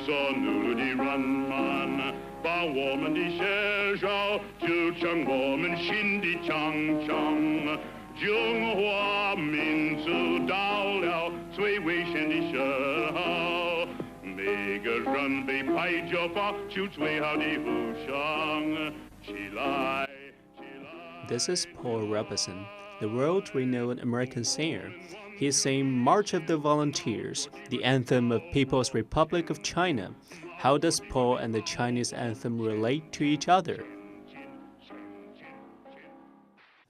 所努力人们，把我们的写照就成我们心的强项。中华民族到了最危险的时候，每个人被拍着发出最好的呼声，起来！ This is Paul Robeson, the world-renowned American singer. He sang March of the Volunteers, the anthem of People's Republic of China. How does Paul and the Chinese anthem relate to each other?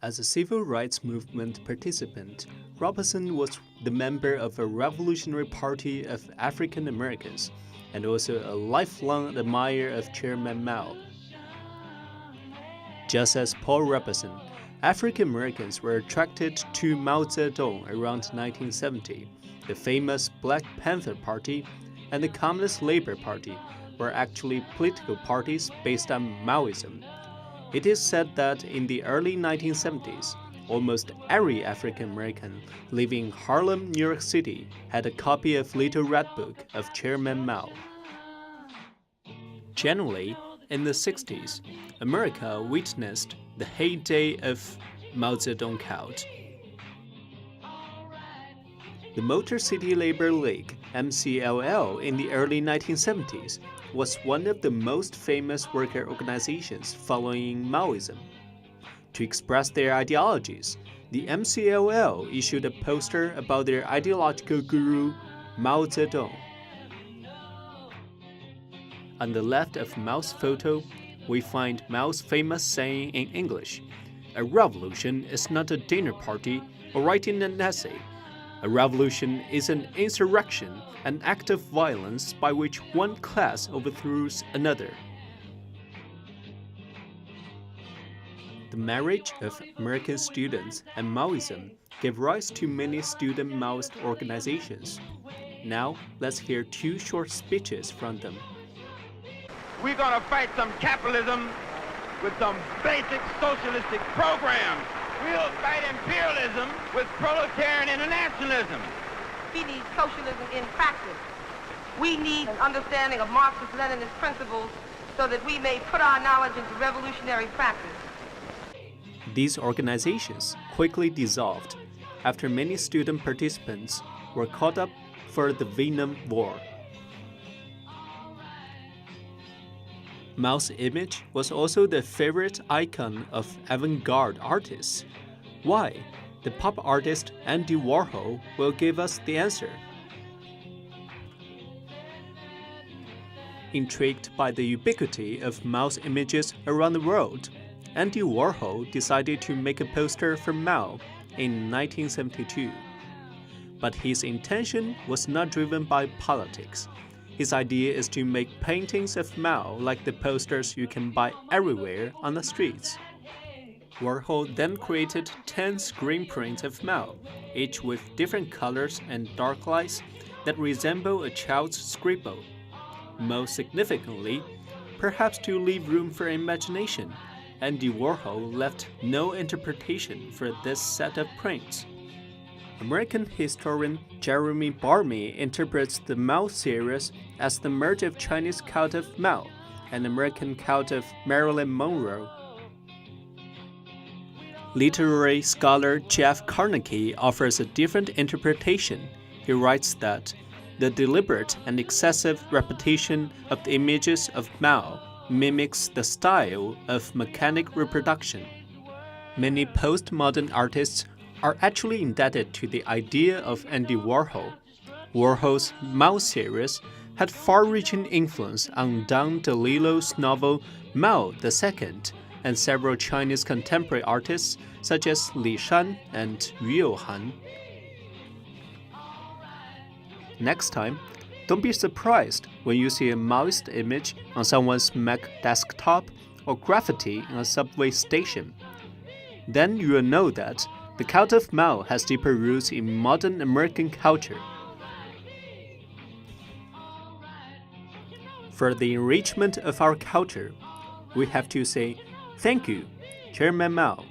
As a civil rights movement participant, Robeson was the member of a Revolutionary Party of African Americans and also a lifelong admirer of Chairman Mao. Just as Paul Robeson, African Americans were attracted to Mao Zedong around 1970. The famous Black Panther Party and the Communist Labor Party were actually political parties based on Maoism. It is said that in the early 1970s, almost every African American living in Harlem, New York City had a copy of Little Red Book of Chairman Mao. Generally, in the 60s, America witnessed the heyday of Mao Zedong cult. The Motor City Labor League, MCLL, in the early 1970s was one of the most famous worker organizations following Maoism. To express their ideologies, the MCLL issued a poster about their ideological guru, Mao Zedong. On the left of Mao's photo, we find Mao's famous saying in English, "A revolution is not a dinner party or writing an essay. A revolution is an insurrection, an act of violence by which one class overthrows another." The marriage of American students and Maoism gave rise to many student Maoist organizations. Now, let's hear two short speeches from them. We're going to fight some capitalism with some basic socialistic programs. We'll fight imperialism with proletarian internationalism. We need socialism in practice. We need an understanding of Marxist-Leninist principles so that we may put our knowledge into revolutionary practice. These organizations quickly dissolved after many student participants were caught up for the Vietnam War. Mao's image was also the favorite icon of avant-garde artists. Why? The pop artist Andy Warhol will give us the answer. Intrigued by the ubiquity of Mao's images around the world, Andy Warhol decided to make a poster for Mao in 1972. But his intention was not driven by politics. His idea is to make paintings of Mao like the posters you can buy everywhere on the streets. Warhol then created 10 screen prints of Mao, each with different colors and dark lights that resemble a child's scribble. Most significantly, perhaps to leave room for imagination, Andy Warhol left no interpretation for this set of prints. American historian Jeremy Barmy interprets the Mao series as the merge of Chinese cult of Mao and American cult of Marilyn Monroe. Literary scholar Jeff Carnegie offers a different interpretation. He writes that the deliberate and excessive repetition of the images of Mao mimics the style of mechanic reproduction. Many postmodern artists are actually indebted to the idea of Andy Warhol. Warhol's Mao series had far-reaching influence on Don DeLillo's novel Mao II and several Chinese contemporary artists such as Li Shan and Yu Youhan. Next time, don't be surprised when you see a Maoist image on someone's Mac desktop or graffiti in a subway station. Then you will know that the cult of Mao has deeper roots in modern American culture. For the enrichment of our culture, we have to say, "Thank you, Chairman Mao."